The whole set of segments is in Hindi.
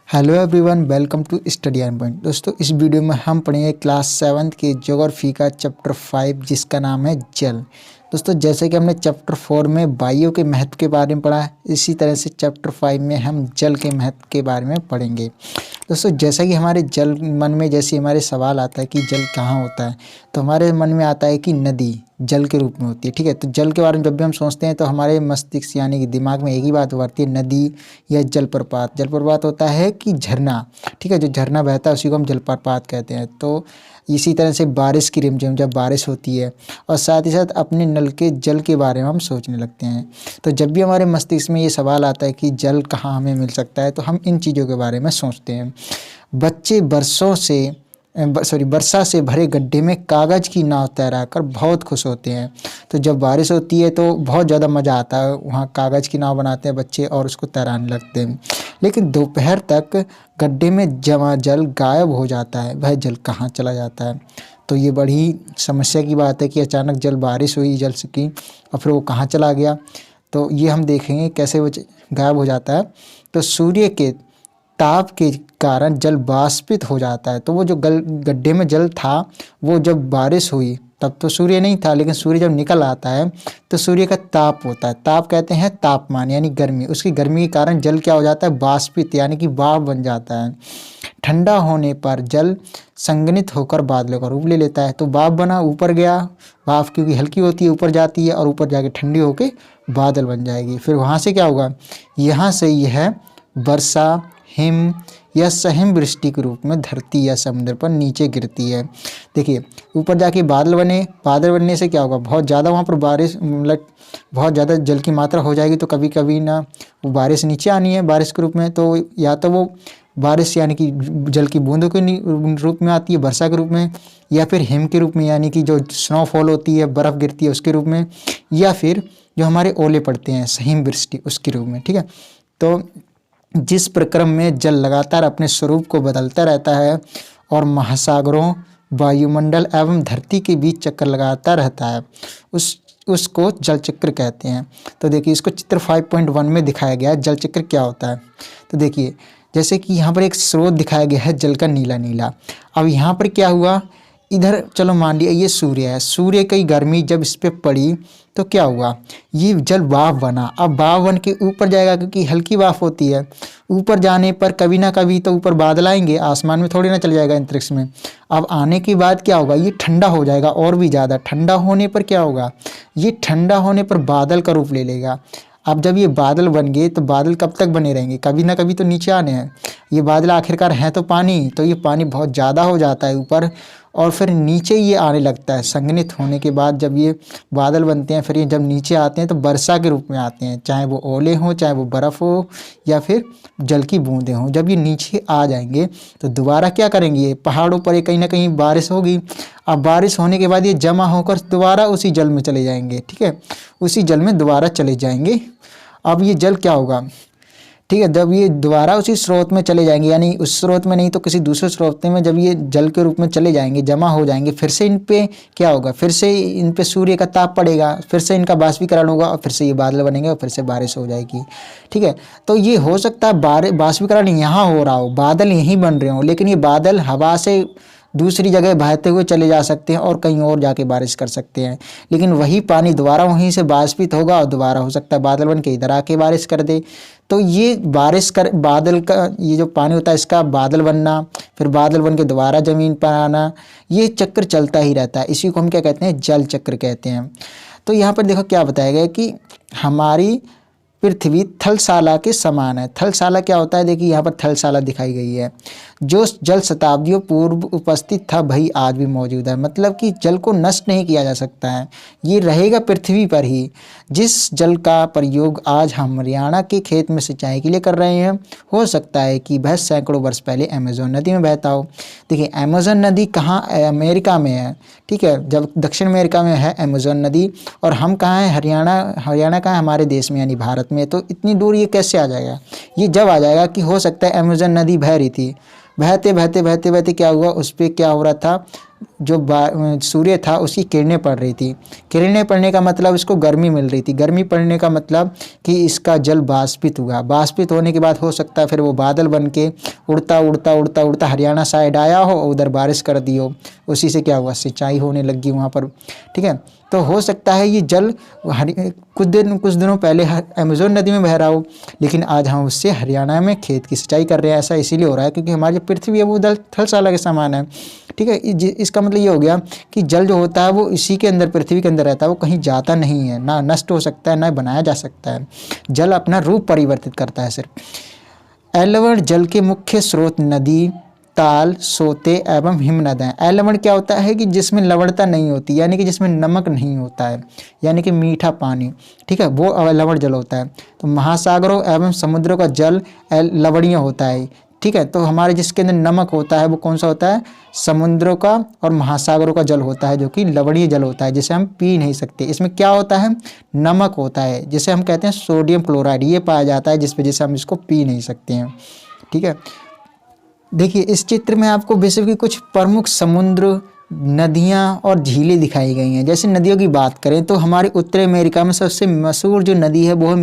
Hello everyone, welcome to study and point. दोस्तों, इस वीडियो में हम पढ़ेंगे क्लास 7 के ज्योग्राफी का चैप्टर 5 जिसका नाम है जल। दोस्तों, जैसे कि हमने चैप्टर 4 में वायु के महत्व के बारे में पढ़ा, इसी तरह से चैप्टर 5 में हम जल के महत्व के बारे में पढ़ेंगे। दोस्तों, जैसा कि हमारे जल मन में जैसे हमारे सवाल आता है कि जल कहाँ होता है, तो हमारे मन में आता है कि नदी जल के रूप में होती है। ठीक है, तो जल के बारे में जब भी हम सोचते हैं तो हमारे मस्तिष्क यानी कि दिमाग में एक ही बात उभरती है, नदी या जलप्रपात। जलप्रपात होता है कि झरना। ठीक है, जो झरना बहता है उसी को हम जलप्रपात कहते हैं। तो इसी तरह से बारिश की रिमझिम जब बारिश होती है और साथ ही साथ अपने नल के जल के बारे में हम सोचने लगते हैं। तो जब भी हमारे मस्तिष्क में ये सवाल आता है कि जल कहाँ हमें मिल सकता है, तो हम इन चीज़ों के बारे में सोचते हैं। बच्चे वर्षा से भरे गड्ढे में कागज़ की नाव तैराकर बहुत खुश होते हैं। तो जब बारिश होती है तो बहुत ज़्यादा मज़ा आता है, वहाँ कागज़ की नाव बनाते हैं बच्चे और उसको तैराने लगते हैं। लेकिन दोपहर तक गड्ढे में जमा जल गायब हो जाता है। वह जल कहाँ चला जाता है? तो ये बड़ी समस्या की बात है कि अचानक बारिश हुई जल से की और फिर वो कहाँ चला गया। तो ये हम देखेंगे कैसे वो गायब हो जाता है। तो सूर्य के ताप के कारण जल वाष्पित हो जाता है। तो वो जो गड्ढे में जल था, वो जब बारिश हुई तब तो सूर्य नहीं था, लेकिन सूर्य जब निकल आता है तो सूर्य का ताप होता है। ताप कहते हैं तापमान यानी गर्मी। उसकी गर्मी के कारण जल क्या हो जाता है? वाष्पित यानी कि भाप बन जाता है। ठंडा होने पर जल संघनित होकर बादलों का रूप ले लेता है। तो भाप बना, ऊपर गया, भाप क्योंकि हल्की होती है ऊपर जाती है और ऊपर जाके ठंडी होके बादल बन जाएगी। फिर वहाँ से क्या होगा? यहाँ से यह वर्षा, हिम या सहिम वृष्टि के रूप में धरती या समुद्र पर नीचे गिरती है। देखिए, ऊपर जाके बादल बने, बादल बनने से क्या होगा? बहुत ज़्यादा वहाँ पर बारिश, मतलब बहुत ज़्यादा जल की मात्रा हो जाएगी। तो कभी कभी ना वो बारिश नीचे आनी है बारिश के रूप में, तो या तो वो बारिश यानी कि जल की बूंदों के रूप में आती है वर्षा के रूप में, या फिर हिम के रूप में यानी कि जो स्नोफॉल होती है, बर्फ़ गिरती है उसके रूप में, या फिर जो हमारे ओले पड़ते हैं सहिम वृष्टि उसके रूप में। ठीक है, तो जिस प्रक्रम में जल लगातार अपने स्वरूप को बदलता रहता है और महासागरों, वायुमंडल एवं धरती के बीच चक्कर लगाता रहता है, उसको जल चक्र कहते हैं। तो देखिए, इसको चित्र 5.1 में दिखाया गया है जल चक्र क्या होता है। तो देखिए, जैसे कि यहाँ पर एक स्रोत दिखाया गया है जल का नीला नीला। अब यहाँ पर क्या हुआ? इधर चलो मान लिया ये सूर्य है, सूर्य की गर्मी जब इस पर पड़ी तो क्या हुआ? ये जल वाफ बना। अब वाफ बन के ऊपर जाएगा क्योंकि हल्की वाफ होती है। ऊपर जाने पर कभी ना कभी तो ऊपर बादल आएंगे, आसमान में थोड़ी ना चल जाएगा अंतरिक्ष में। अब आने के बाद क्या होगा? ये ठंडा हो जाएगा और भी ज़्यादा। ठंडा होने पर क्या होगा? ये ठंडा होने पर बादल का रूप ले लेगा। अब जब ये बादल बन गए तो बादल कब तक बने रहेंगे? कभी ना कभी तो नीचे आने हैं। ये बादल आखिरकार हैं तो पानी, तो ये पानी बहुत ज़्यादा हो जाता है ऊपर और फिर नीचे ये आने लगता है। संघनित होने के बाद जब ये बादल बनते हैं, फिर ये जब नीचे आते हैं तो वर्षा के रूप में आते हैं, चाहे वो ओले हों, चाहे वो बर्फ़ हो या फिर जल की बूंदें हों। जब ये नीचे आ जाएंगे तो दोबारा क्या करेंगे? ये पहाड़ों पर कहीं ना कहीं बारिश होगी। अब बारिश होने के बाद ये जमा होकर दोबारा उसी जल में चले जाएंगे। ठीक है, उसी जल में दोबारा चले जाएंगे। अब ये जल क्या होगा? ठीक है, जब ये दोबारा उसी स्रोत में चले जाएंगे, यानी उस स्रोत में नहीं तो किसी दूसरे स्रोत में जब ये जल के रूप में चले जाएंगे, जमा हो जाएंगे, फिर से इन पे क्या होगा? फिर से इन पे सूर्य का ताप पड़ेगा, फिर से इनका बाष्पीकरण होगा और फिर से ये बादल बनेंगे और फिर से बारिश हो जाएगी। ठीक है, तो ये हो सकता है बाष्पीकरण यहाँ हो रहा हो, बादल यहीं बन रहे हो, लेकिन ये बादल हवा से दूसरी जगह बहते हुए चले जा सकते हैं और कहीं और जाके बारिश कर सकते हैं। लेकिन वही पानी दोबारा वहीं से बाष्पित होगा और दोबारा हो सकता है बादल बन के इधर आके बारिश कर दे। तो ये बादल का ये जो पानी होता है इसका बादल बनना, फिर बादल बन के दोबारा ज़मीन पर आना, ये चक्र चलता ही रहता है। इसी को हम क्या कहते हैं? जल चक्र कहते हैं। तो यहाँ पर देखो क्या बताया गया कि हमारी पृथ्वी थलशाला के समान है। थलशाला क्या होता है? देखिए, यहाँ पर थलशाला दिखाई गई है। जो जल शताब्दियों पूर्व उपस्थित था वही आज भी मौजूद है। मतलब कि जल को नष्ट नहीं किया जा सकता है, ये रहेगा पृथ्वी पर ही। जिस जल का प्रयोग आज हम हरियाणा के खेत में सिंचाई के लिए कर रहे हैं, हो सकता है कि वह सैकड़ों वर्ष पहले अमेजोन नदी में बहता हो। देखिए, अमेजोन नदी कहाँ? अमेरिका में है। ठीक है, जब दक्षिण अमेरिका में है अमेजोन नदी, और हम कहाँ हैं? हरियाणा कहाँ है? हमारे देश में यानी भारत में। तो इतनी दूर ये कैसे आ जाएगा? ये जब आ जाएगा कि हो सकता है अमेजोन नदी बह रही थी, बहते बहते बहते बहते क्या हुआ? उस पर क्या हो रहा था? जो सूर्य था उसकी किरणें पड़ रही थी। किरणें पड़ने का मतलब इसको गर्मी मिल रही थी। गर्मी पड़ने का मतलब कि इसका जल वाष्पित हुआ। वाष्पित होने के बाद हो सकता है फिर वो बादल बन के उड़ता उड़ता उड़ता उड़ता हरियाणा साइड आया हो और उधर बारिश कर दी हो। उसी से क्या हुआ, सिंचाई होने लगी वहाँ पर। ठीक है, तो हो सकता है ये जल कुछ दिनों पहले अमेज़न नदी में बह रहा हो, लेकिन आज हम उससे हरियाणा में खेत की सिंचाई कर रहे हैं। ऐसा इसीलिए हो रहा है क्योंकि हमारी जो पृथ्वी है वो थलशाला के समान है। ठीक है, इसका मतलब ये हो गया कि जल जो होता है वो इसी के अंदर, पृथ्वी के अंदर रहता है, वो कहीं जाता नहीं है, ना नष्ट हो सकता है ना बनाया जा सकता है। जल अपना रूप परिवर्तित करता है सिर्फ। एलवण जल के मुख्य स्रोत नदी, ताल, सोते एवं हिमनदें। एलवण क्या होता है कि जिसमें लवणता नहीं होती, यानी कि जिसमें नमक नहीं होता है, यानी कि मीठा पानी। ठीक है, वो लवण जल होता है। तो महासागरों एवं समुद्रों का जल लवणीय होता है। ठीक है, तो हमारे जिसके अंदर नमक होता है वो कौन सा होता है, समुद्रों का और महासागरों का जल होता है, जो कि लवणीय जल होता है, जिसे हम पी नहीं सकते। इसमें क्या होता है, नमक होता है, जिसे हम कहते हैं सोडियम क्लोराइड, ये पाया जाता है, जिस वजह से हम इसको पी नहीं सकते हैं। ठीक है, देखिए इस चित्र में आपको विश्व की कुछ प्रमुख समुद्र, नदियाँ और झीलें दिखाई गई हैं। जैसे नदियों की बात करें तो हमारे उत्तरी अमेरिका में सबसे मशहूर जो नदी है वो है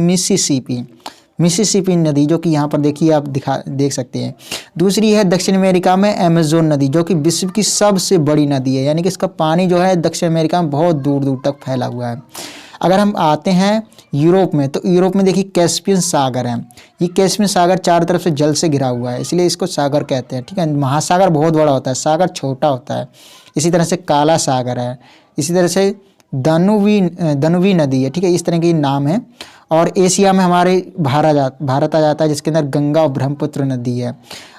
मिसिसिपी नदी, जो कि यहाँ पर देखिए आप देख सकते हैं। दूसरी है दक्षिण अमेरिका में अमेज़न नदी, जो कि विश्व की सबसे बड़ी नदी है, यानी कि इसका पानी जो है दक्षिण अमेरिका में बहुत दूर दूर तक फैला हुआ है। अगर हम आते हैं यूरोप में, तो यूरोप में देखिए कैस्पियन सागर है। ये कैस्पियन सागर चारों तरफ से जल से घिरा हुआ है, इसलिए इसको सागर कहते हैं। ठीक है, महासागर बहुत बड़ा होता है, सागर छोटा होता है। इसी तरह से काला सागर है, इसी तरह से दानुवी नदी है। ठीक है, इस तरह के नाम है। और एशिया में हमारे भारत आ जाता है, जिसके अंदर गंगा और ब्रह्मपुत्र नदी है।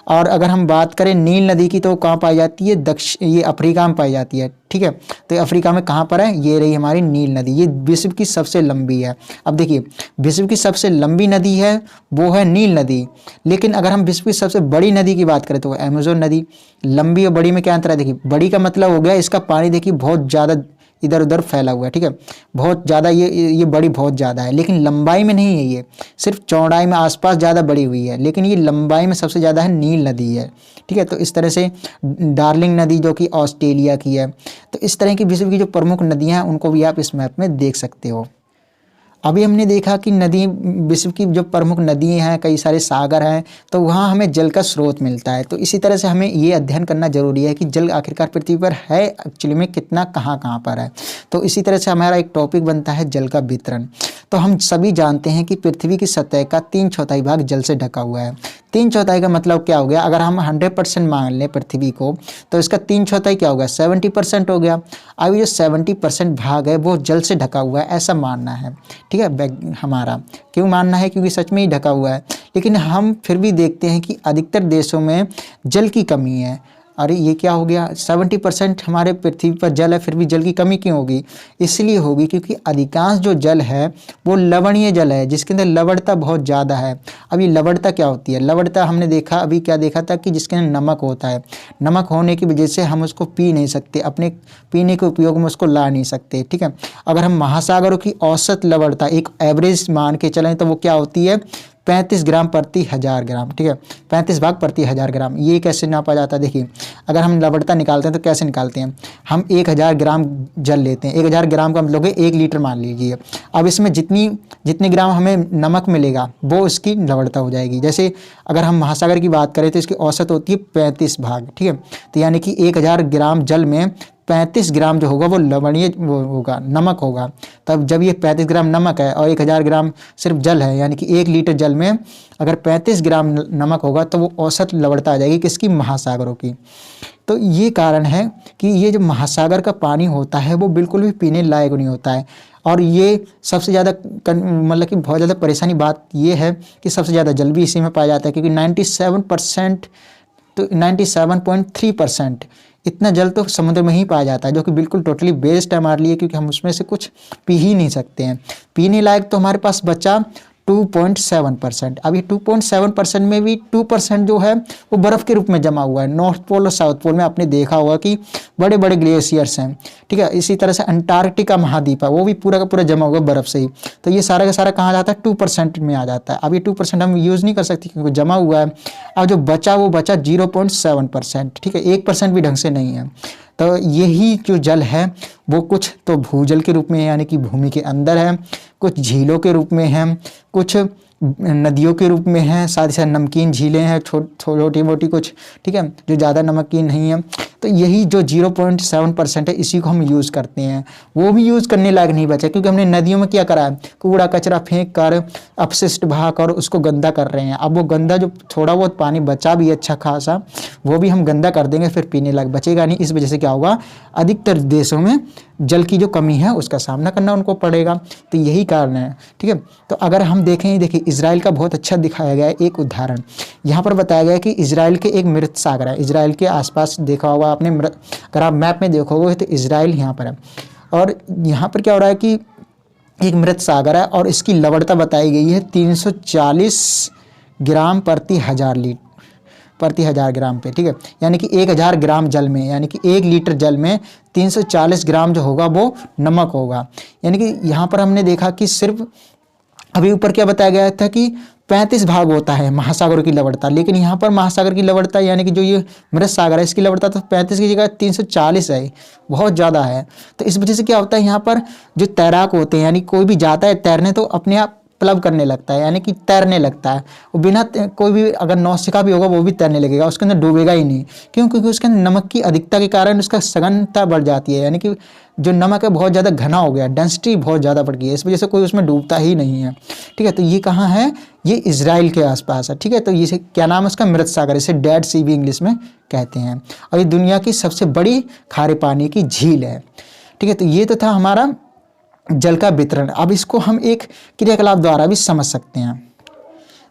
और अगर हम बात करें नील नदी की, तो कहाँ पाई जाती है, ये अफ्रीका में पाई जाती है। ठीक है, तो अफ्रीका में कहाँ पर है, ये रही हमारी नील नदी, ये विश्व की सबसे लंबी है। अब देखिए विश्व की सबसे लंबी नदी है वो है नील नदी, लेकिन अगर हम विश्व की सबसे बड़ी नदी की बात करें तो वो अमेज़न नदी। लंबी और बड़ी में क्या अंतर है, देखिए बड़ी का मतलब हो गया इसका पानी देखिए बहुत ज़्यादा इधर उधर फैला हुआ है। ठीक है, बहुत ज़्यादा ये बड़ी बहुत ज़्यादा है, लेकिन लंबाई में नहीं है, ये सिर्फ चौड़ाई में आसपास ज़्यादा बड़ी हुई है, लेकिन ये लंबाई में सबसे ज़्यादा है नील नदी है। ठीक है, तो इस तरह से डार्लिंग नदी जो कि ऑस्ट्रेलिया की है। तो इस तरह की विश्व की जो प्रमुख नदियाँ हैं उनको भी आप इस मैप में देख सकते हो। अभी हमने देखा कि नदी, विश्व की जो प्रमुख नदियाँ हैं, कई सारे सागर हैं, तो वहाँ हमें जल का स्रोत मिलता है। तो इसी तरह से हमें ये अध्ययन करना जरूरी है कि जल आखिरकार पृथ्वी पर है एक्चुअली में कितना, कहाँ कहाँ पर है। तो इसी तरह से हमारा एक टॉपिक बनता है जल का वितरण। तो हम सभी जानते हैं कि पृथ्वी की सतह का 3/4 भाग जल से ढका हुआ है। 3/4 का मतलब क्या हो गया, अगर हम 100% मान लें पृथ्वी को, तो इसका 3/4 क्या हो गया, 70% हो गया। अब ये 70% भाग है वो जल से ढका हुआ है, ऐसा मानना है। ठीक है, हमारा क्यों मानना है, क्योंकि सच में ही ढका हुआ है। लेकिन हम फिर भी देखते हैं कि अधिकतर देशों में जल की कमी है। अरे ये क्या हो गया, 70% हमारे पृथ्वी पर जल है, फिर भी जल की कमी क्यों होगी, इसलिए होगी क्योंकि अधिकांश जो जल है वो लवणीय जल है, जिसके अंदर लवणता बहुत ज़्यादा है। अब ये लवणता क्या होती है, लवणता हमने देखा, अभी क्या देखा था कि जिसके अंदर नमक होता है, नमक होने की वजह से हम उसको पी नहीं सकते, अपने पीने के उपयोग में उसको ला नहीं सकते। ठीक है, अगर हम महासागरों की औसत लवणता एक एवरेज मान के चलें तो वो क्या होती है, 35 ग्राम प्रति 1000 ग्राम। ठीक है, 35 भाग प्रति 1000 ग्राम। ये कैसे नापा जाता है, देखिए अगर हम लवणता निकालते हैं तो कैसे निकालते हैं, हम 1000 ग्राम जल लेते हैं, 1000 ग्राम का मतलब 1 लीटर मान लीजिए। अब इसमें जितनी ग्राम हमें नमक मिलेगा वो इसकी लवणता हो जाएगी। जैसे अगर हम महासागर की बात करें तो इसकी औसत होती है 35 भाग। ठीक है, तो यानी कि 1000 ग्राम जल में 35 ग्राम जो होगा वो लवणीय वो होगा, नमक होगा। तब जब ये 35 ग्राम नमक है और 1000 ग्राम सिर्फ जल है, यानी कि 1 लीटर जल में अगर 35 ग्राम नमक होगा तो वो औसत लवणता आ जाएगी किसकी, महासागरों की। तो ये कारण है कि ये जो महासागर का पानी होता है वो बिल्कुल भी पीने लायक नहीं होता है। और ये सबसे ज़्यादा मतलब कि बहुत ज़्यादा परेशानी बात ये है कि सबसे ज़्यादा जल भी इसी में पाया जाता है, क्योंकि 97% तो 97.3% इतना जल तो समुद्र में ही पाया जाता है, जो कि बिल्कुल टोटली वेस्ट है हमारे लिए, क्योंकि हम उसमें से कुछ पी ही नहीं सकते हैं। पीने लायक तो हमारे पास बचा 2.7%। अब ये 2.7% में भी 2% जो है वो बर्फ़ के रूप में जमा हुआ है। नॉर्थ पोल और साउथ पोल में आपने देखा होगा कि बड़े बड़े ग्लेशियर्स हैं। ठीक है, इसी तरह से अंटार्कटिका महाद्वीप है, वो भी पूरा का पूरा जमा हुआ बर्फ़ से ही। तो ये सारा का सारा कहाँ जाता है, 2% में आ जाता है। अब ये 2% हम यूज़ नहीं कर सकते क्योंकि जमा हुआ है। अब जो बचा वो बचा 0.7%। ठीक है, 1% भी ढंग से नहीं है। तो यही जो जल है वो कुछ तो भूजल के रूप में है, यानी कि भूमि के अंदर है, कुछ झीलों के रूप में है, कुछ नदियों के रूप में है, साथ ही साथ नमकीन झीलें हैं छोटी मोटी कुछ, ठीक है, जो ज़्यादा नमकीन नहीं है। तो यही जो 0.7% है इसी को हम यूज़ करते हैं, वो भी यूज़ करने लायक नहीं बचा, क्योंकि हमने नदियों में क्या करा है, कूड़ा कचरा फेंक कर, अपशिष्ट बहा कर उसको गंदा कर रहे हैं। अब वो गंदा जो थोड़ा बहुत पानी बचा भी अच्छा खासा, वो भी हम गंदा कर देंगे, फिर पीने लायक बचेगा नहीं। इस वजह से क्या होगा, अधिकतर देशों में जल की जो कमी है उसका सामना करना उनको पड़ेगा। तो यही कारण है, ठीक है। तो अगर हम देखें, देखिए इजराइल का बहुत अच्छा दिखाया गया है एक उदाहरण। यहाँ पर बताया गया है कि इजराइल के एक मृत सागर है, इजराइल के आसपास देखा होगा आपने, अगर आप मैप में देखोगे तो इजराइल यहाँ पर है। और यहाँ पर क्या हो रहा है कि एक मृत सागर है और इसकी लवणता बताई गई है 340 ग्राम प्रति हज़ार ग्राम पे, ठीक है। यानी कि 1000 ग्राम जल में, यानी कि 1 लीटर जल में 340 ग्राम जो होगा वो नमक होगा। यानी कि यहाँ पर हमने देखा कि सिर्फ अभी ऊपर क्या बताया गया था कि 35 भाग होता है महासागर की लवणता, लेकिन यहाँ पर महासागर की लवणता यानी कि जो ये मृत सागर है इसकी लवणता तो 35 की जगह 340 है, बहुत ज़्यादा है। तो इस वजह से क्या होता है, यहाँ पर जो तैराक होते हैं, यानी कोई भी जाता है तैरने तो अपने आप प्लब करने लगता है, यानी कि तैरने लगता है। वो बिना कोई भी अगर नौसिखा भी होगा वो भी तैरने लगेगा, उसके अंदर डूबेगा ही नहीं। क्यों? क्योंकि उसके अंदर नमक की अधिकता के कारण उसका सघनता बढ़ जाती है, यानी कि जो नमक है बहुत ज़्यादा घना हो गया, डेंसिटी बहुत ज़्यादा बढ़ गई है, इस वजह से कोई उसमें डूबता ही नहीं है, ठीक है। तो ये कहाँ है, ये इजराइल के आसपास है, ठीक है। तो ये क्या नाम है उसका, मृत सागर, इसे डेड सी भी इंग्लिश में कहते हैं। और ये दुनिया की सबसे बड़ी खारे पानी की झील है, ठीक है। तो ये तो था हमारा जल का वितरण। अब इसको हम एक क्रियाकलाप द्वारा भी समझ सकते हैं।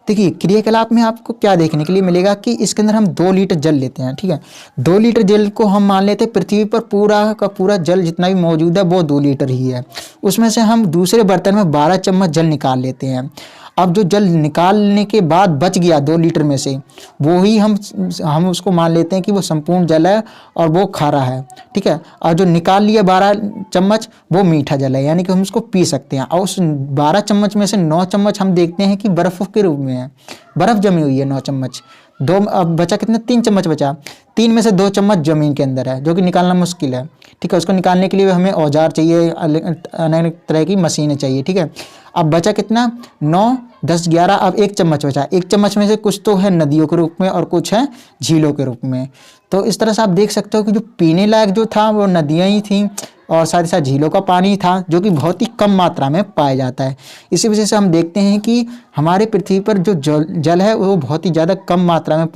देखिए क्रियाकलाप में आपको क्या देखने के लिए मिलेगा कि इसके अंदर हम 2 लीटर जल लेते हैं, ठीक है। 2 लीटर जल को हम मान लेते हैं पृथ्वी पर पूरा का पूरा जल जितना भी मौजूद है वो 2 लीटर ही है। उसमें से हम दूसरे बर्तन में 12 चम्मच जल निकाल लेते हैं। अब जो जल निकालने के बाद बच गया 2 लीटर में से, वो ही हम उसको मान लेते हैं कि वो संपूर्ण जल है और वो खारा है, ठीक है। और जो निकाल लिया 12 चम्मच वो मीठा जल है, यानी कि हम उसको पी सकते हैं। और उस 12 चम्मच में से 9 चम्मच हम देखते हैं कि बर्फ़ के रूप में है, बर्फ़ जमी हुई है 9 चम्मच। अब बचा कितना, 3 चम्मच बचा, 3 में से 2 चम्मच ज़मीन के अंदर है जो कि निकालना मुश्किल है, ठीक है। उसको निकालने के लिए हमें औजार चाहिए, अनेक तरह की मशीनें चाहिए, ठीक है। अब बचा कितना, 9, 10, 11, अब 1 चम्मच बचा। 1 चम्मच में से कुछ तो है नदियों के रूप में और कुछ है झीलों के रूप में। तो इस तरह से आप देख सकते हो कि जो पीने लायक जो था वो नदियाँ ही थीं और साथ ही साथ झीलों का पानी था जो कि बहुत ही कम मात्रा में पाया जाता है। इसी वजह से हम देखते हैं कि हमारे पृथ्वी पर जो जल है वो बहुत ही ज़्यादा कम मात्रा में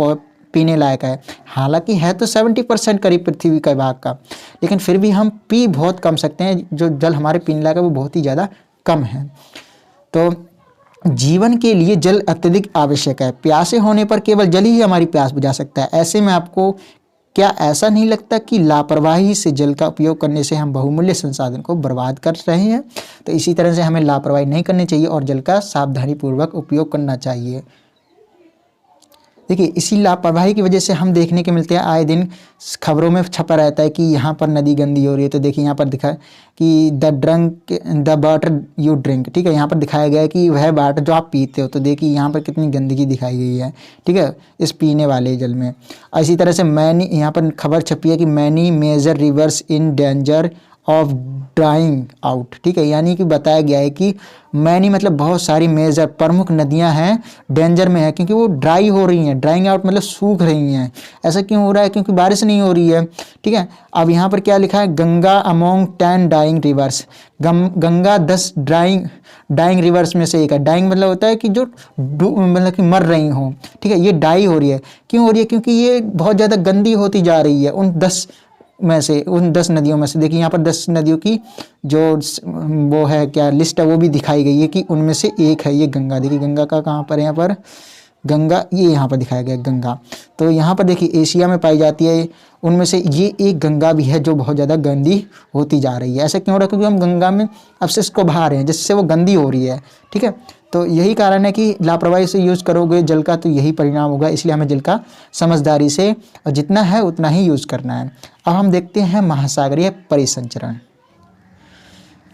पीने लायक है। हालांकि है तो 70% करीब पृथ्वी का भाग का, लेकिन फिर भी हम पी बहुत कम सकते हैं। जो जल हमारे पीने लायक है वो बहुत ही ज़्यादा कम है। तो जीवन के लिए जल अत्यधिक आवश्यक है। प्यासे होने पर केवल जल ही हमारी प्यास बुझा सकता है। ऐसे में आपको क्या ऐसा नहीं लगता कि लापरवाही से जल का उपयोग करने से हम बहुमूल्य संसाधन को बर्बाद कर रहे हैं? तो इसी तरह से हमें लापरवाही नहीं करनी चाहिए और जल का सावधानीपूर्वक उपयोग करना चाहिए। देखिए इसी लापरवाही की वजह से हम देखने के मिलते हैं, आए दिन खबरों में छपा रहता है कि यहाँ पर नदी गंदी हो रही है। तो देखिए यहाँ पर दिखा कि द वाटर यू ड्रिंक, ठीक है। यहाँ पर दिखाया गया है कि वह वाटर जो आप पीते हो। तो देखिए यहाँ पर कितनी गंदगी दिखाई गई है, ठीक है, इस पीने वाले जल में। इसी तरह से यहाँ पर खबर छपी है कि many major rivers in danger of drying out, ठीक है। यानी कि बताया गया है कि मैनी मतलब बहुत सारी मेजर प्रमुख नदियां हैं डेंजर में है क्योंकि वो ड्राई हो रही हैं। ड्राइंग आउट मतलब सूख रही हैं। ऐसा क्यों हो रहा है? क्योंकि बारिश नहीं हो रही है, ठीक है। अब यहाँ पर क्या लिखा है, Ganga among 10 dying rivers. Ganga 10 dying rivers में से एक है। डाइंग मतलब होता है कि जो मतलब कि मर रही हो, ठीक है। ये डाई हो रही है, क्यों हो रही है? क्योंकि ये बहुत ज़्यादा गंदी होती जा रही है। उन 10 नदियों में से देखिए यहाँ पर 10 नदियों की जो वो है क्या लिस्ट है वो भी दिखाई गई है कि उनमें से एक है ये गंगा। देखिए गंगा का कहाँ पर है, यहाँ पर गंगा, ये यहाँ पर दिखाया गया गंगा। तो यहाँ पर देखिए एशिया में पाई जाती है, उनमें से ये एक गंगा भी है जो बहुत ज़्यादा गंदी होती जा रही है। ऐसा क्यों हो रहा है? क्योंकि हम गंगा में अपशिष्ट को बहा रहे हैं जिससे वो गंदी हो रही है, ठीक है। तो यही कारण है कि लापरवाही से यूज़ करोगे जल का तो यही परिणाम होगा। इसलिए हमें जल का समझदारी से और जितना है उतना ही यूज़ करना है। अब हम देखते हैं महासागरीय परिसंचरण।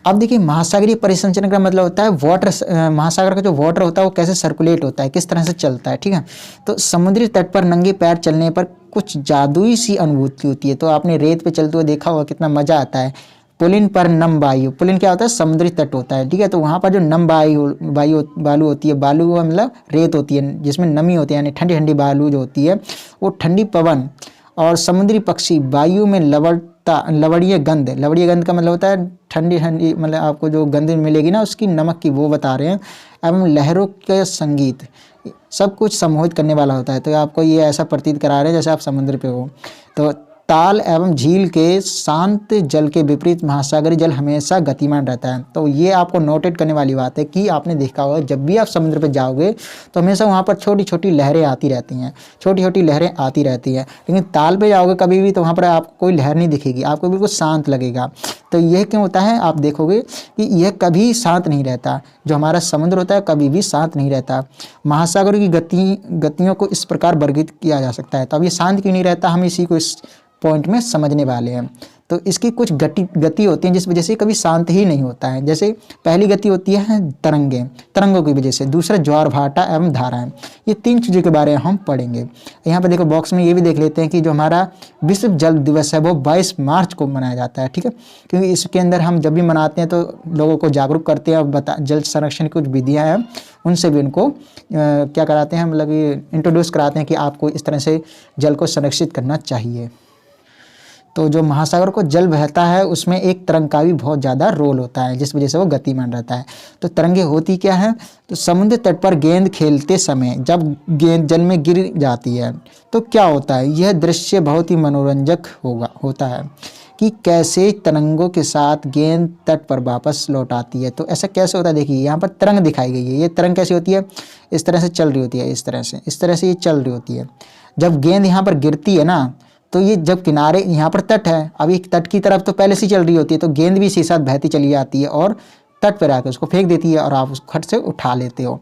अब देखिए महासागरीय परिसंचरण का मतलब होता है वाटर, महासागर का जो वाटर होता है वो कैसे सर्कुलेट होता है, किस तरह से चलता है, ठीक है। तो समुद्री तट पर नंगे पैर चलने पर कुछ जादुई सी अनुभूति होती है। तो आपने रेत पे चलते हुए देखा होगा कितना मजा आता है। पुलिन पर नम वायु, पुलिन क्या होता है, समुद्री तट होता है, ठीक है। तो वहाँ पर जो नम वायु बालू होती है, बालू का मतलब रेत होती है जिसमें नमी होती है, यानी ठंडी ठंडी बालू जो होती है, वो ठंडी पवन और समुद्री पक्षी वायु में लवड़ीय गंध, लवड़ीय गंध का मतलब होता है ठंडी ठंडी, मतलब आपको जो गंध मिलेगी ना उसकी, नमक की, वो बता रहे हैं। एवं लहरों के संगीत, सब कुछ सम्मोहित करने वाला होता है। तो आपको ये ऐसा प्रतीत करा रहे हैं जैसे आप समुद्र पे हो। तो ताल एवं झील के शांत जल के विपरीत महासागरीय जल हमेशा गतिमान रहता है। तो ये आपको नोटेट करने वाली बात है कि आपने देखा होगा जब भी आप समुद्र पर जाओगे तो हमेशा वहाँ पर छोटी छोटी लहरें आती रहती हैं, छोटी छोटी लहरें आती रहती हैं। लेकिन ताल पे जाओगे कभी भी तो वहाँ पर आपको कोई लहर नहीं दिखेगी, आपको बिल्कुल शांत लगेगा। तो यह क्यों होता है, आप देखोगे कि यह कभी शांत नहीं रहता। जो हमारा समुद्र होता है कभी भी शांत नहीं रहता। महासागरों की गतियों को इस प्रकार वर्गीकृत किया जा सकता है। तो अब ये शांत क्यों नहीं रहता, हम इसी को इस पॉइंट में समझने वाले हैं। तो इसकी कुछ गति होती हैं जिस वजह से कभी शांत ही नहीं होता है। जैसे पहली गति होती है तरंगों की वजह से, दूसरा ज्वार भाटा एवं धाराएं। ये तीन चीज़ों के बारे में हम पढ़ेंगे। यहाँ पर देखो बॉक्स में ये भी देख लेते हैं कि जो हमारा विश्व जल दिवस है वो 22 मार्च को मनाया जाता है, ठीक है। क्योंकि इसके अंदर हम जब भी मनाते हैं तो लोगों को जागरूक करते हैं और जल संरक्षण की कुछ विधियाँ हैं उनसे भी उनको क्या कराते हैं, मतलब इंट्रोड्यूस कराते हैं कि आपको इस तरह से जल को संरक्षित करना चाहिए। तो जो महासागर को जल बहता है उसमें एक तरंग का भी बहुत ज़्यादा रोल होता है जिस वजह से वो गतिमान रहता है। तो तरंगे होती क्या है, तो समुद्र तट पर गेंद खेलते समय जब गेंद जल में गिर जाती है तो क्या होता है, यह दृश्य बहुत ही मनोरंजक होता है कि कैसे तरंगों के साथ गेंद तट पर वापस लौट आती है। तो ऐसा कैसे होता है, देखिए यहाँ पर तरंग दिखाई गई है। ये तरंग कैसी होती है, इस तरह से चल रही होती है, इस तरह से ये चल रही होती है। जब गेंद यहाँ पर गिरती है ना, तो ये जब किनारे यहाँ पर तट है, अभी तट की तरफ तो पहले से चल रही होती है, तो गेंद भी इसी साथ बहती चली जाती है और तट पर आकर उसको फेंक देती है और आप उसको खट से उठा लेते हो।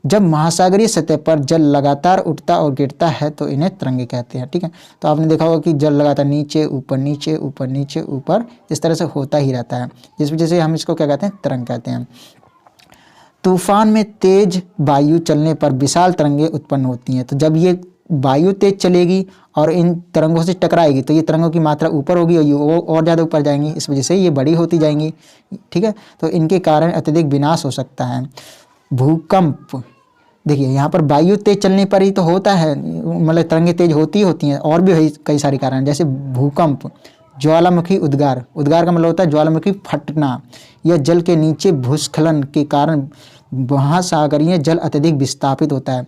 जब महासागरीय सतह पर जल लगातार उठता और गिरता है तो इन्हें तरंगे कहते हैं, ठीक है। तो आपने देखा होगा कि जल लगातार नीचे ऊपर नीचे ऊपर नीचे ऊपर इस तरह से होता ही रहता है, जिस वजह से हम इसको क्या कहते हैं, तरंग कहते हैं। तूफान में तेज वायु चलने पर विशाल तरंगे उत्पन्न होती हैं। तो जब ये वायु तेज चलेगी और इन तरंगों से टकराएगी तो ये तरंगों की मात्रा ऊपर होगी और ये और ज़्यादा ऊपर जाएंगी, इस वजह से ये बड़ी होती जाएंगी, ठीक है। तो इनके कारण अत्यधिक विनाश हो सकता है। भूकंप, देखिए यहाँ पर वायु तेज चलने पर ही तो होता है, मतलब तरंगे तेज होती हैं, और भी कई सारे कारण, जैसे भूकंप, ज्वालामुखी उद्गार, उद्गार का मतलब होता है ज्वालामुखी फटना, यह जल के नीचे भूस्खलन के कारण महासागरीय जल अत्यधिक विस्थापित होता है।